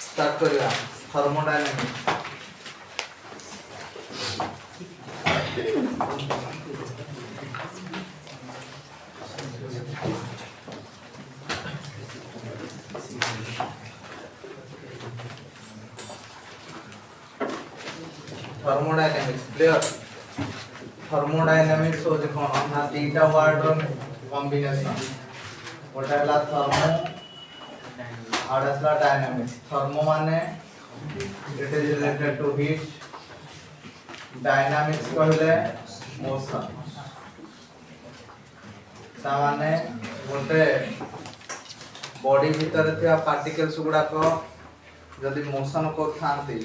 start करिया thermodynamics clear thermodynamics हो जे कोन ना तीनटा वर्ड रो कॉम्बिनेशन गोटा हला थर्मो आडसला डायनामिक्स थर्मो माने it is related to heat dynamics कहले मोशन ता माने गोटे बॉडी भीतर थिया पार्टिकल्स गुडा को जदि मोशन को थांती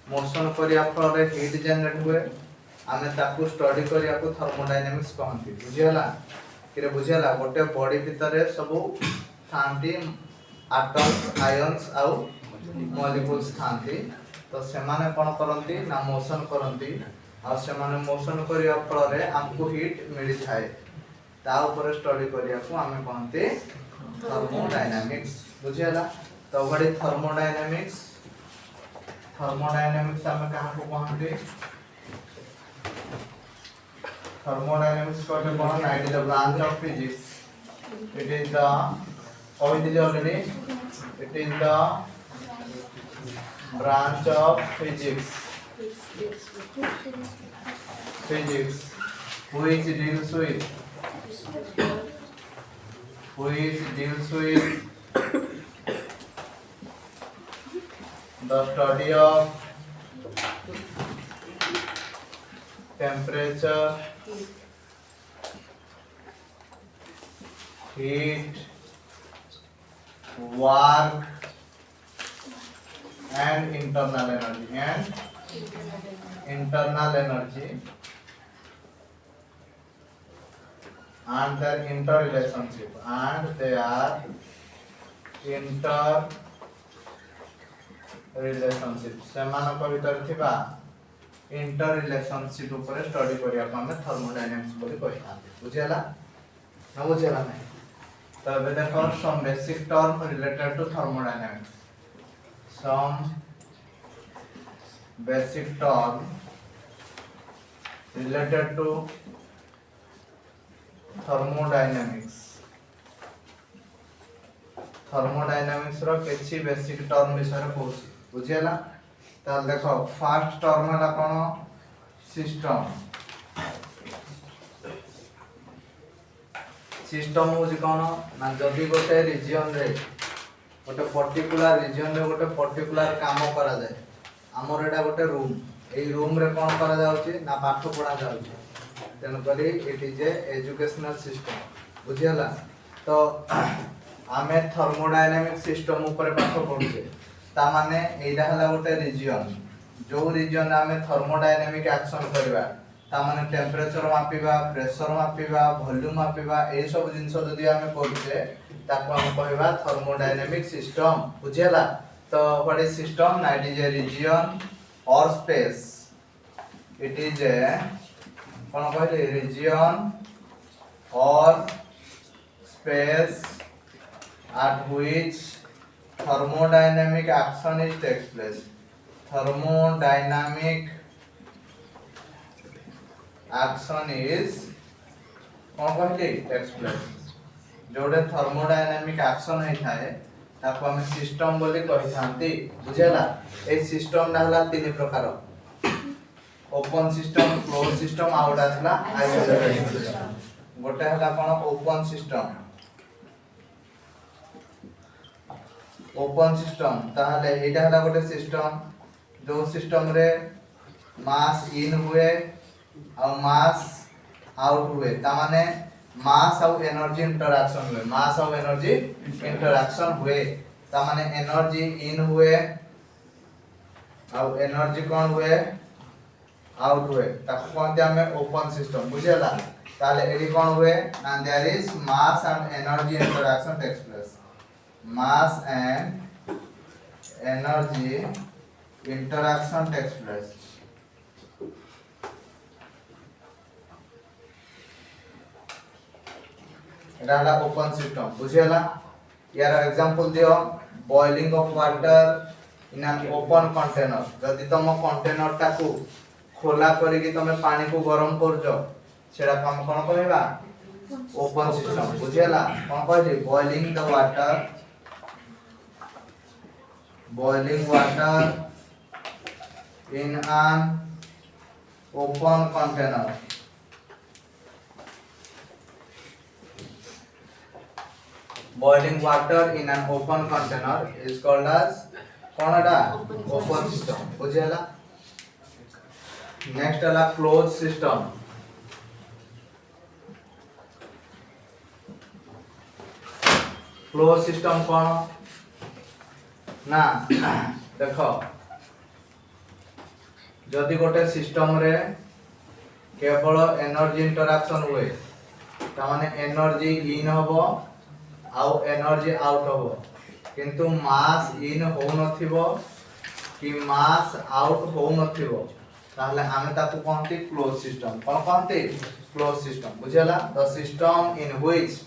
मोशन करिया फल रे हीट जनरेट हुए आमे ताकू स्टडी करिया को थर्मोडायनामिक्स कहंती बुझियला किरे बुझियला गोटे बॉडी भीतर सब थांती एटम्स आयंस आउ मॉलिक्यूल्स थांती तो से माने कोन करंती ना मोशन करंती आ से माने मोशन करिया फल रे हमको हीट मिली थाए ता ऊपर स्टडी करिया को आमे कहंती थर्मोडायनामिक्स बुझियला तो बड़ी थर्मोडायनामिक्स हमें कहां को कहंती thermodynamics कहले कोन ना it is the branch of physics it is the कहि दिले already it is the branch of physics which deals with the study of temperature, heat, work and internal energy and their interrelationship सेमानक भीतर थिबा inter relationship ऊपर study करिया को हमें thermodynamics बोली कहिथांती बुझियला ना बुझियला नै तो बे देखो some basic term related to thermodynamics some basic term related to thermodynamics रो केछि बेसिक टर्म विषय कहूसी बुझियला ताल देखो फर्स्ट टर्म हला कोन सिस्टम होजी कोन ना जदी गोटे रीजन रे गोटे पर्टिकुलर रीजन रे गोटे पर्टिकुलर काम करा जाय हमर एटा गोटे रूम एई रूम रे कोन करा जाउची ना पाठ पढा जाउची तेन करी it is a educational system बुझियला तो आमे थर्मोडायनामिक सिस्टम ऊपर पाठ पढुचे ता माने एइडा हला गोटे रीजन जो रीजन आमे थर्मोडायनामिक एक्शन करबा ता माने टेम्परेचर मापिबा प्रेशर मापिबा वॉल्यूम मापिबा ए सब जिंस जदी आमे करूचे ताको हम कहबा थर्मोडायनामिक सिस्टम बुझियला तो व्हाट इज सिस्टम ना इट इज ए रीजन और स्पेस इट इज ए कोन कहले रीजन और space at which thermodynamic action is takes place thermodynamic action is कौन कहले takes place जोडे thermodynamic action है थाए ताको हम सिस्टम बोली कहि थांती बुझेला ए सिस्टम डाला तीन प्रकार open system close system out आसला आइसोलेटेड सिस्टम गोटे हला कोन ओपन सिस्टम ताहले एटा हला गोटे सिस्टम जो सिस्टम रे मास इन हुए और मास आउट हुए ता माने मास और एनर्जी इंटरैक्शन हुए ता माने एनर्जी इन हुए और एनर्जी कौन हुए आउट हुए ताको कहते हमें ओपन सिस्टम बुझेला ताले एडी कौन हुए and there is mass and energy interaction takes place mass and energy interaction takes place एटा हला ओपन सिस्टम बुझियला यार एग्जांपल दियो boiling of water in an open container जदि तुम कंटेनर टाकू खोला करिकी तुम पानी को गरम करजो सेटा हम कोन कहबा ओपन सिस्टम बुझेला कोन कहली boiling water in an open container boiling water in an open container is called as कोनडा open system बुझेला नेक्स्ट वाला क्लोज सिस्टम क्लोज सिस्टम कोन ना देखो जदि गोटे सिस्टम रे केवल एनर्जी इंटरैक्शन हुए तामाने एनर्जी इन होबो आउ एनर्जी आउट होबो किंतु मास इन हो नथिबो कि मास आउट हो नथिबो ताहले आमे ताकू कहंती क्लोज सिस्टम कोन कहंती क्लोज सिस्टम बुझेला the system in which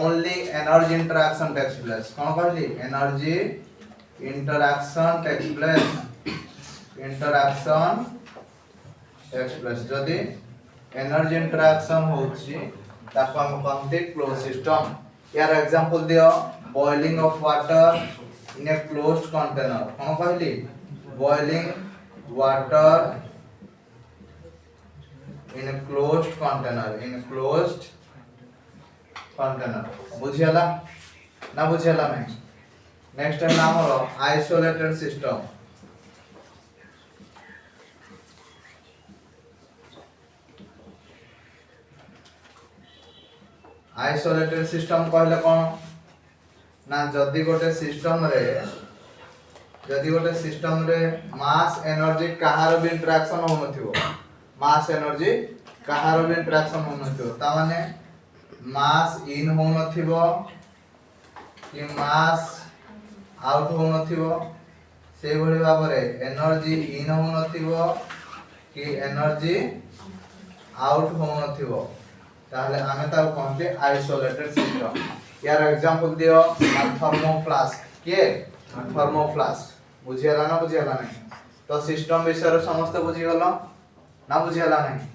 only energy interaction takes place कोन कहली energy interaction takes place interaction takes place जदि एनर्जी इंटरैक्शन होची ताको हम कहते क्लोज सिस्टम यार एग्जांपल दियो boiling of water in a closed container कोन कहली boiling water in a closed container बुझियला ना बुझियला नहीं नेक्स्ट है हमरो आइसोलेटेड सिस्टम आइसोलेटेड सिस्टम कहले कोन ना जदि गोटे सिस्टम रे मास एनर्जी कहार भी इंटरैक्शन हो नथिबो मास एनर्जी कहार भी इंटरैक्शन हो नथिबो ता माने मास इन हो नथिबो कि मास आउट हो नथिबो से भली भाबरे एनर्जी इन हो नथिबो कि एनर्जी आउट हो नथिबो ताहले आमे ता कहते आइसोलेटेड सिस्टम यार एग्जांपल दियो थर्मोफ्लास्क के थर्मोफ्लास्क बुझियला ना बुझियला नहीं तो सिस्टम विषय रे समस्त बुझि गलो ना बुझियला नहीं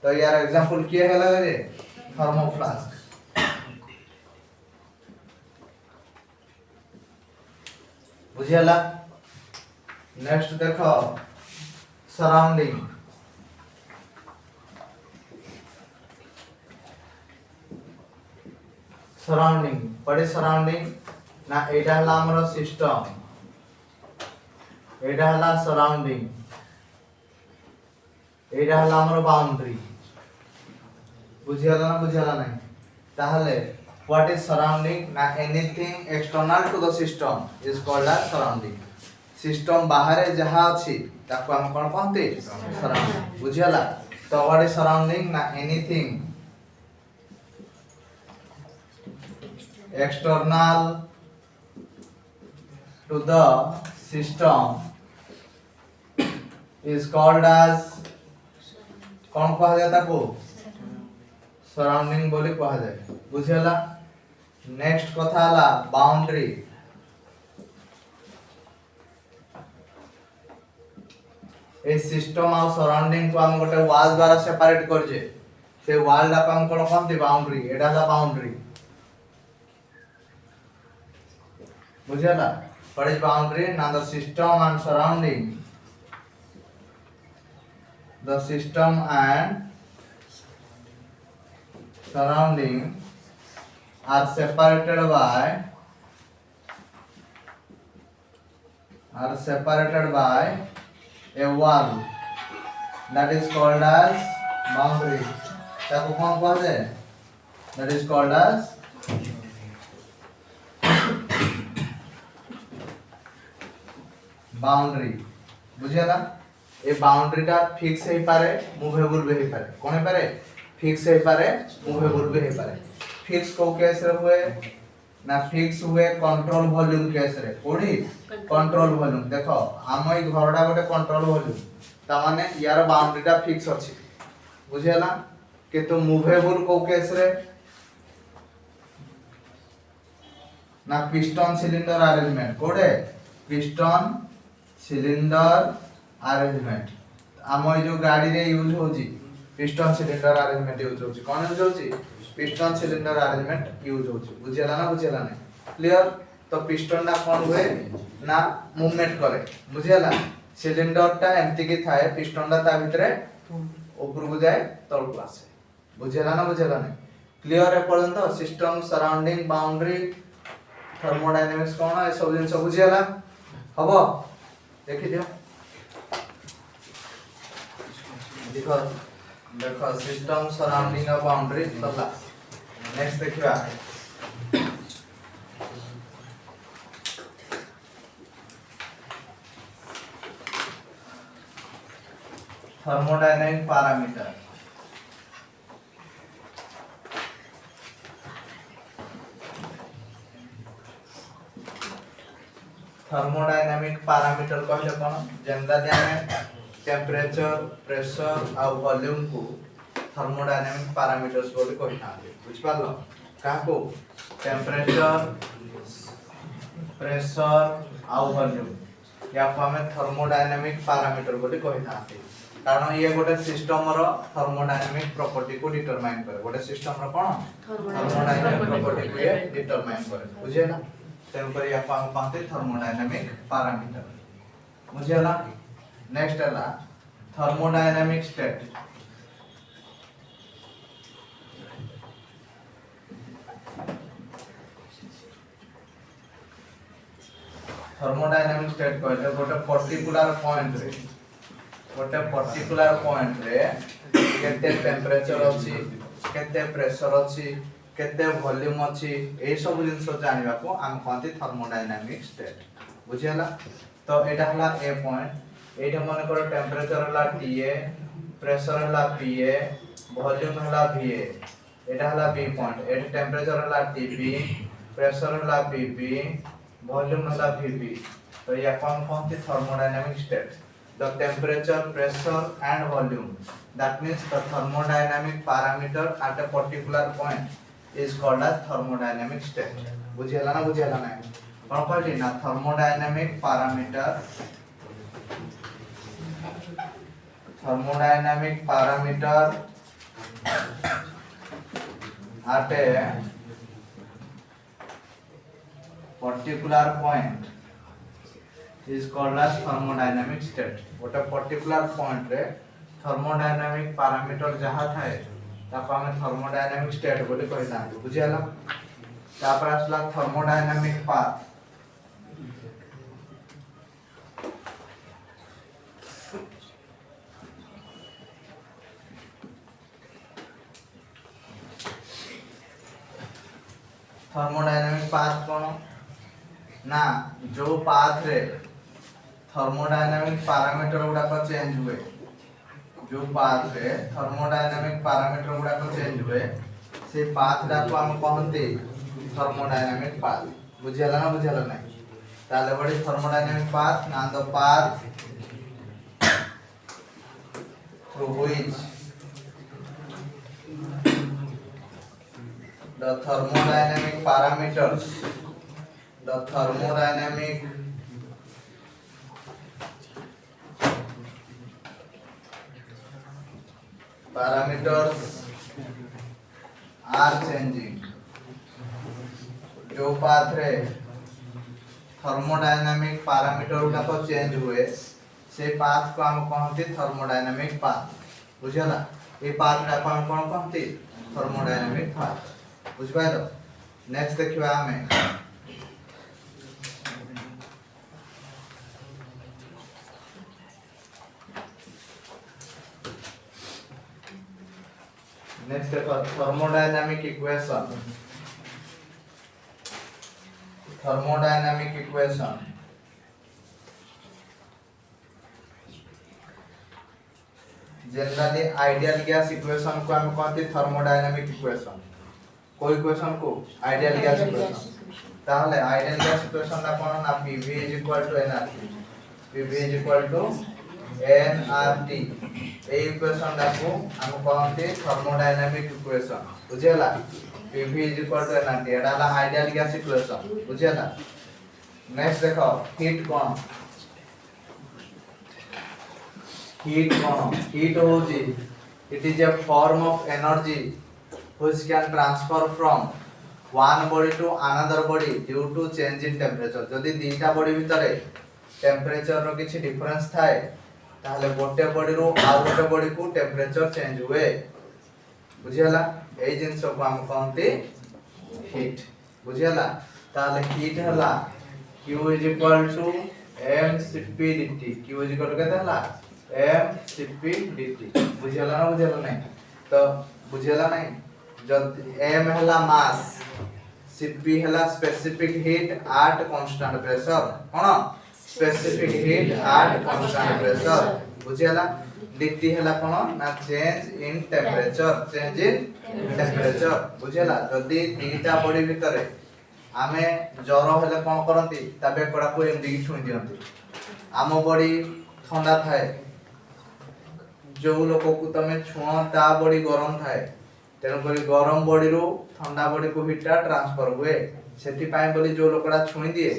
तो यार एग्जांपल के हैला रे थर्मोफ्लास्क बुझियला नेक्स्ट देखो सराउंडिंग what is surrounding ना एटा हला हमर सिस्टम एटा हला सराउंडिंग एटा हला हमर बाउंड्री बुझियला ना बुझियला नहीं ताहले what is surrounding ना anything external to the system is called as surrounding system बाहर जहा अछि ताको हम कोन कहते सराउंडिंग बुझियला तो what is surrounding ना anything external to the system is called as कौन कहा जाता को सराउंडिंग बोली कहा जाए बुझेला नेक्स्ट कथा हला बाउंड्री ए सिस्टम आ सराउंडिंग को हम गोटे वॉल द्वारा सेपरेट कर जे से वॉल ला हम कोन कहते बाउंड्री एटा ला बाउंड्री बुझेला what is boundary now the system and surrounding are separated by a wall that is called as boundary ताको कौन कहते हैं that is called as boundary बुझियला ए बाउंड्री टा फिक्स हे पारे मूवेबल भी हे पारे कोन हे पारे फिक्स हे पारे मूवेबल भी हे पारे फिक्स को केस रे हुए ना फिक्स हुए कंट्रोल वॉल्यूम केस रे कोडी कंट्रोल वॉल्यूम देखो हम ई घरडा गोटे कंट्रोल वॉल्यूम ता माने यार बाउंड्री टा फिक्स अछि बुझियला कि तो मूवेबल को केस रे ना पिस्टन सिलिंडर अरेंजमेंट कोडे पिस्टन सिलिंडर अरेंजमेंट आम जो गाड़ी रे यूज होची पिस्टन सिलिंडर अरेंजमेंट यूज होची कोन यूज होची पिस्टन सिलिंडर अरेंजमेंट यूज होची बुझेला ना क्लियर तो पिस्टन ना कोन हुए ना मूवमेंट करे बुझेला सिलिंडर टा एम्प्टी की थाए पिस्टन टा ता भितरे ऊपर को जाए तल को आसे बुझेला ना क्लियर है पर्यंत सिस्टम सराउंडिंग बाउंड्री थर्मोडायनामिक्स कोन है सब जिन सब बुझेला हबो देखि दियो देखो देखो सिस्टम सराउंडिंग अ बाउंड्री सला नेक्स्ट देखिबा थर्मोडायनामिक पैरामीटर थर्मोडायनामिक पैरामीटर कहले कोन जेंदा जाने टेंपरेचर प्रेशर आ वॉल्यूम को थर्मोडायनामिक पैरामीटर्स बोली कहता बुझ पालो काको टेंपरेचर प्रेशर आ वॉल्यूम या को हमें थर्मोडायनामिक पैरामीटर बोली कहता कारण ये गोटे सिस्टम रो थर्मोडायनामिक प्रॉपर्टी को डिटरमाइन करे गोटे सिस्टम रो कोन थर्मोडायनामिक प्रॉपर्टी को ये डिटरमाइन करे बुझे ना तेन पर या को हम कहते थर्मोडायनामिक पैरामीटर बुझे ना नेक्स्ट है थर्मोडायनामिक स्टेट थर्मोडायनामिक स्टेट कहले गोटे पर्टिकुलर पॉइंट रे केते टेंपरेचर अछि केते प्रेशर अछि केते वॉल्यूम अछि ए सब जिंस जानिबा को हम कहते थर्मोडायनामिक स्टेट बुझियला तो एटा हला ए पॉइंट एटा मन करो टेंपरेचर हला TA प्रेशर हला PA वॉल्यूम हला VA एटा हला B पॉइंट एटा टेंपरेचर हला TB प्रेशर हला PP वॉल्यूम हला VB तो या कौन कहते thermodynamic state the temperature pressure and volume that means the thermodynamic parameter at a particular point is called as thermodynamic state बुझियला ना कोन कहली ना thermodynamic parameter at a particular point is called as thermodynamic state what a particular point रे thermodynamic parameter जहाँ थाए ताको हमें thermodynamic state बोले कहना है बुझियला तापर असला thermodynamic path thermodynamic path कौन ना जो पाथ रे थर्मोडायनामिक पैरामीटर गुडा को चेंज हुए जो पाथ रे थर्मोडायनामिक पैरामीटर गुडा को चेंज हुए से पाथ डा को हम कहते थर्मोडायनामिक पाथ बुझियला ना ताले बड़ी थर्मोडायनामिक पाथ ना the path through which the thermodynamic parameters are changing जो पाथ रे थर्मोडायनामिक पैरामीटर गुडा को चेंज हुए से पाथ को हम कहते थर्मोडायनामिक पाथ बुझला ए पाथ रा को हम कोन कहते थर्मोडायनामिक पाथ बुझबाइलो नेक्स्ट देखिबा हमें नेक्स्ट देखो thermodynamic equation generally ideal gas equation को हम कहते थर्मोडायनामिक इक्वेशन कोई इक्वेशन को आइडियल गैस इक्वेशन ताहले आइडियल गैस इक्वेशन ना कोन ना PV = nRT PV = nRT এই ইকুয়েশন টাকু আমি कहते थर्मोडायनामिक इक्वेशन बुझेला PV nRT एटा हला आइडियल गैस इक्वेशन बुझेला नेक्स्ट देखो हीट कोन हीट होजी it is a form of energy which can transfer from one body to another body due to change in temperature जदि दीटा बॉडी भितरे temperature रो किछि डिफरेंस थाए ताहले गोटे बॉडी रो आ गोटे बॉडी को टेम्परेचर चेंज हुए बुझियला एई जिंस को हम कहंती हीट बुझियला ताहले हीट हला Q mCp dt Q केते हला mCp dt बुझियला ना बुझियला नहीं तो बुझियला नहीं जब m हला मास Cp हला specific heat at constant pressure कोन specific heat at constant pressure बुझियला dt हला कोन ना चेंज इन टेम्परेचर बुझियला जदी दीटा बॉडी भितरे आमे ज्वर हेले कोन करंती तबे कोडा को एम दी छुई दियंती आमो बॉडी ठंडा थाए जो लोक को तमे छुआ ता बॉडी गरम थाए तेनु करी गरम बॉडी रो ठंडा बॉडी को हीटा ट्रांसफर हुए सेति पाए बोली जो लोकड़ा छुई दिए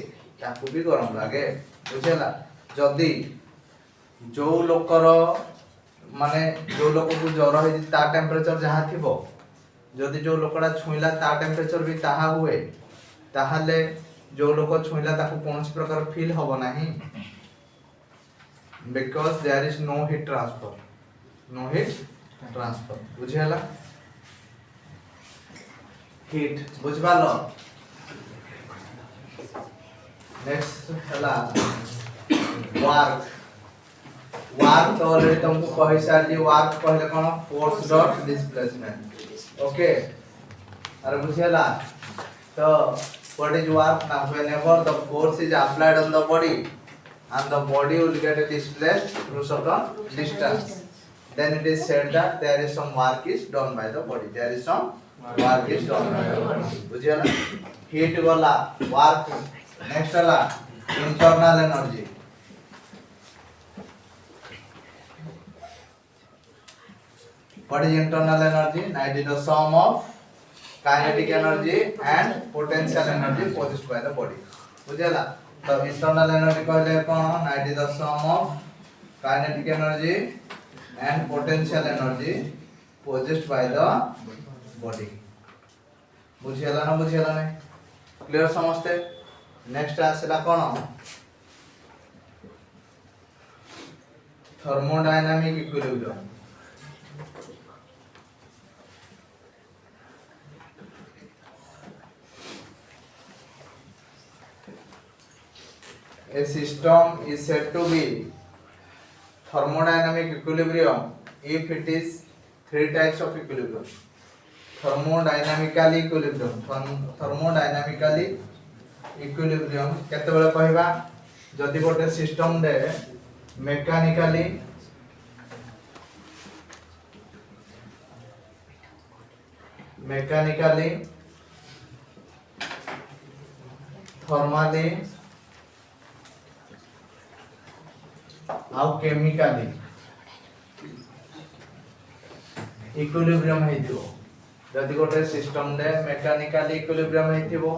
ताकू भी गरम लागे बुझेला जदी जो लोकर माने जो लोक को ज्वर है ता टेम्परेचर जहा थिबो जदी जो लोकड़ा छुईला ता टेम्परेचर भी ताहा हुए ताहाले जो लोक छुईला ताकू कोनस प्रकार फील होबो नाही because there is no heat transfer बुझेला हीट बुझबालो नेक्स्ट हला वर्क तो ऑलरेडी तुमको कहि सारी वर्क कहले कोन फोर्स डॉट डिस्प्लेसमेंट ओके अरे बुझेला तो what is work now whenever the force is applied on the body and the body will get displaced through certain distance then it is said that there is some work is done by the body बुझियला heat वाला work next वाला internal energy what is internal energy now it is the sum of kinetic energy and potential energy possessed by the body बुझियला तो internal energy कहले कोन ना it is the sum of kinetic energy and potential energy possessed by the body बुझियला ना बुझियला नहीं clear समझते next आसेला कोन thermodynamic equilibrium A system is said to be thermodynamic equilibrium if it is three types of equilibrium thermodynamically equilibrium केते बेले कहबा जदि गोटे सिस्टम दे मेकानिकली थर्मली आउ केमिकली इक्विलिब्रियम हेतिबो जदि गोटे सिस्टम दे मेकानिकली इक्विलिब्रियम हेतिबो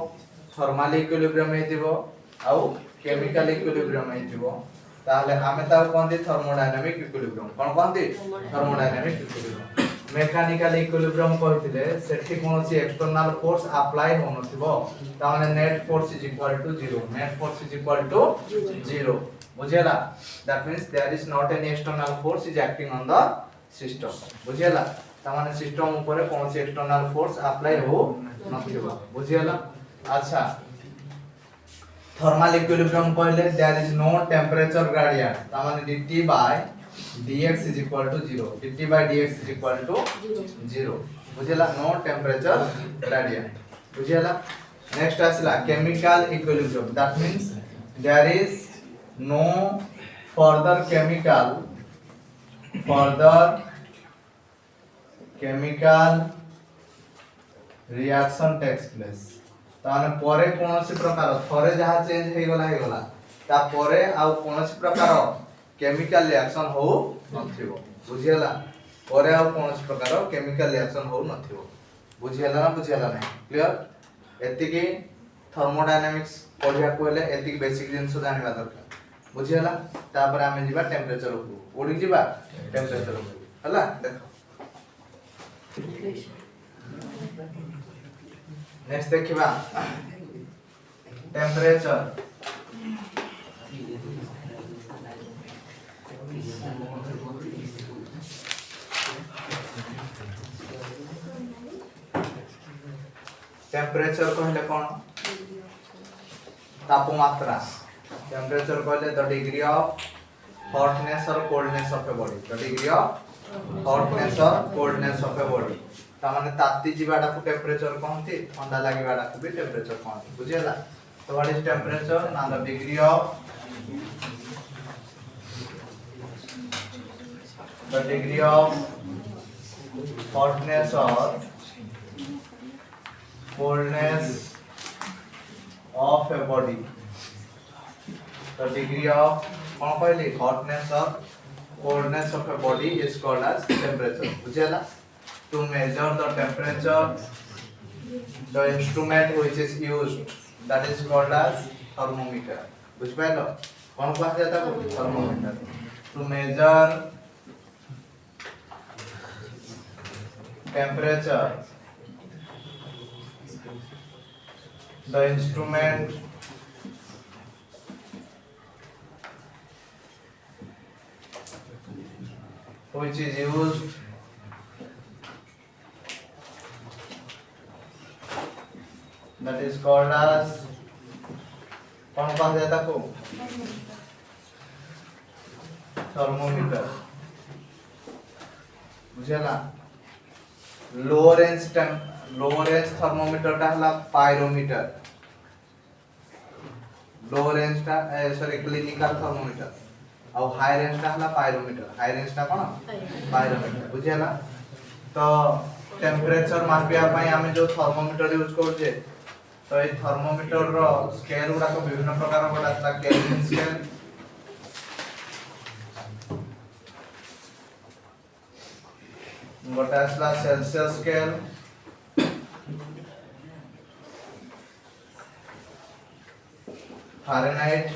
थर्मली इक्विलिब्रियम हेतिबो आउ केमिकली इक्विलिब्रियम हेतिबो ताहले हमें ता कोनती थर्मोडायनामिक इक्विलिब्रियम कोन कोनती थर्मोडायनामिक इक्विलिब्रियम मेकानिकली इक्विलिब्रियम कहिथिले सेठी कोनसी एक्सटर्नल फोर्स अप्लाई होनथिबो ताने net force is equal to 0 बुझेला that means there is not any external force is acting on the system बुझेला ताने सिस्टम ऊपर कोनसी एक्सटर्नल फोर्स अप्लाई हो नथिबो बुझेला अच्छा थर्मल इक्विलिब्रियम कहले there is no temperature gradient ताने dt by dx is equal to 0 dt by dx is equal to 0 बुझेला no temperature gradient बुझेला नेक्स्ट आसला chemical equilibrium that means there is no further chemical reaction takes place ताने परे कोनोसी प्रकार थरे जहा चेंज हे गला ता परे आ कोनोसी प्रकार केमिकल रिएक्शन हो नथिबो बुझियला और आ कोन प्रकार केमिकल रिएक्शन हो नथिबो बुझियला ना बुझियला नहीं क्लियर एति की थर्मोडायनामिक्स पढ़िया को हेले एति की बेसिक जिंस जानिबा दरकार बुझियला तापर आमे जिबा टेंपरेचर को ओडी जिबा टेंपरेचर को हला देखो नेक्स्ट देखिबा टेंपरेचर टेंपरेचर कहले कोन तापमात्रा टेंपरेचर कहले द डिग्री ऑफ हॉटनेस और coldness of a body the degree of hotness और कोल्डनेस ऑफ ए बॉडी ता माने ताती जीवाडा को टेंपरेचर कहंती ठंडा लागिबाडा को भी टेंपरेचर कहंती बुझियला तो व्हाट इज टेंपरेचर ना the degree of hotness or coldness of a body the degree of hotness or coldness of a body is called as temperature बुझियला to measure the temperature the instrument which is used that is called as thermometer बुझ pilo कौन कहा जाता है thermometer to measure temperature the instrument which is used that is called as कौन कहा जाता को thermometer बुझेला लो रेंज थर्मोमीटर टा हला पाइरोमीटर लो रेंज टा सॉरी क्लिनिकल थर्मोमीटर और हाई रेंज टा हला पाइरोमीटर हाई रेंज टा कोन पाइरोमीटर बुझेला तो टेंपरेचर मापिया पई हमें जो थर्मोमीटर यूज करछे तो ए थर्मोमीटर रो स्केल गुडा को विभिन्न प्रकार गोटा केल्विन स्केल गोटा असला सेल्सियस स्केल फारेनहाइट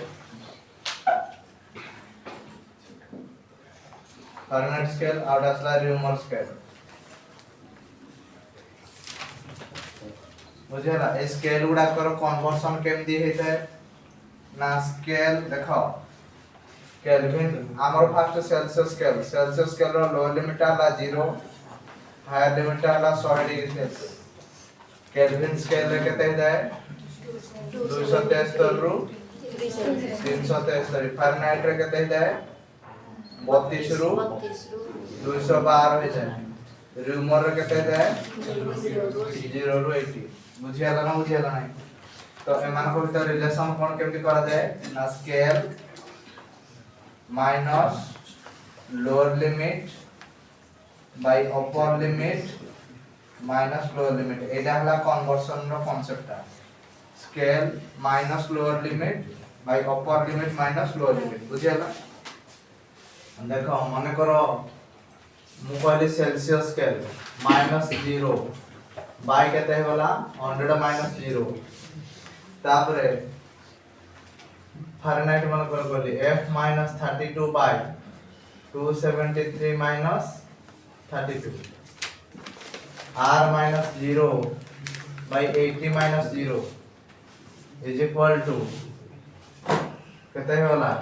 स्केल और असला र्यूमर स्केल बुझेला ए स्केल गुडा करो कन्वर्जन केमदी हेता है ना स्केल देखो केल्विन हमर फर्स्ट सेल्सियस स्केल रो लो लिमिट आला 0 हायर लिमिट आला 100 डिग्री सेल्सियस केल्विन स्केल रे केते है 273 रु 373 फारेनहाइट रे केते है 32 रु 212 हो जाए र्यूमर रे केते है 0 रु 80 बुझियाला ना बुझियाला नहीं तो एमान को भीतर रिलेशन कोन केमति करा जाए ना scale minus lower limit by upper limit minus lower limit एटा हला कन्वर्जन रो concept scale minus lower limit by upper limit minus lower limit बुझियाला देखो माने करो मु कहली सेल्सियस स्केल -0 बाय केते होला 100 -0 तापरे फारेनहाइट मन कर कहली f -32 bye 273 - 32 r -0 by 80 - 0 is equal to केते होला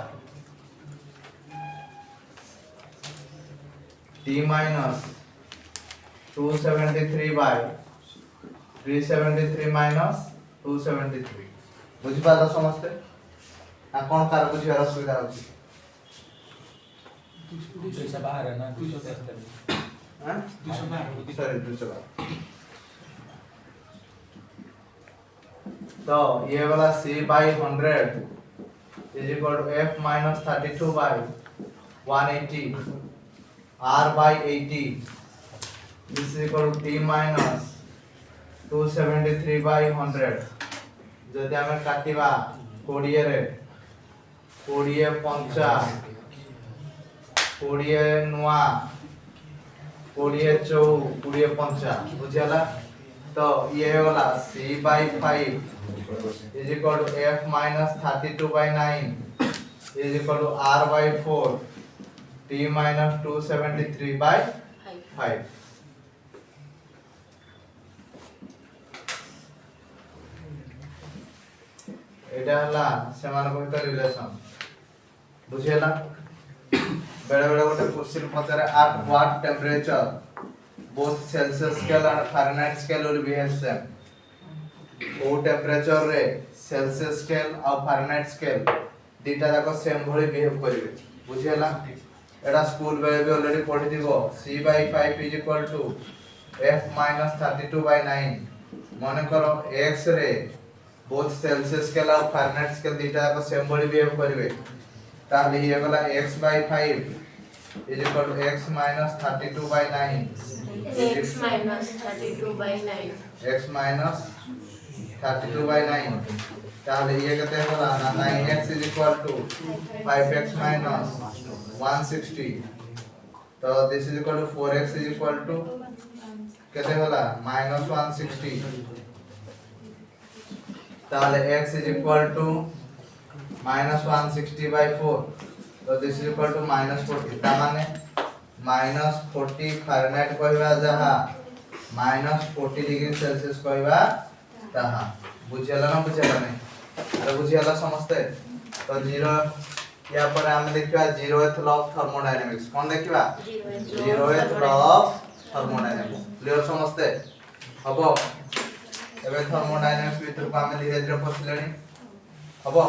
t minus 273 by 373 minus 273 बुझी पाला समझते ना कौन कार बुझी वाला सुविधा होची 212 है ना 273 हां 212 सॉरी 212 तो ये वाला c by 100 is equal to f minus 32 by 180 r by 80 this is equal to t minus 273 by 100 जदि हमें काटिबा 20 रे 20 5 20 नुआ 20 चौ 20 पंचा बुझला तो ये होला c/5 is equal to f minus 32/9 is equal to r/4 t minus 273/5 এটা হলা সেମାନଙ୍କ ভিতর রিলেশন বুঝিলা बेले बेले गोटे question पचारे at what temperature both Celsius scale and Fahrenheit scale will behave same ओ टेम्परेचर रे सेल्सियस स्केल और फारेनहाइट स्केल दीटा जाको सेम भली बिहेव करिवे बुझिला एडा स्कूल बेले भी ऑलरेडी पढि दिबो c/5 = f - 32/9 माने करो x रे बोथ सेल्सियस स्केल और फारेनहाइट स्केल दीटा जाको सेम भली बिहेव करिवे ताले ये वाला x/5 is equal to x minus 32/9 x minus 32/9 x minus 32/9 ताले ये कहते हैं ना 9x is equal to 5x minus 160 तो this is equal to 4x is equal to कहते हैं ना minus 160 ताले x is equal to minus 160/4 तो this is equal to minus 40 ता माने minus 40 फारेनहाइट कहबा जहा minus 40 डिग्री सेल्सियस कहबा ताहा बुझियला ना बुझियला नहीं अरे बुझियला समझते तो 0 या पर हम देखिबा 0th लॉ ऑफ थर्मोडायनामिक्स कोन देखिबा 0th law of thermodynamics clear समझते हबो एबे थर्मोडायनामिक्स भीतर को हम धीरे धीरे पछलेनी हबो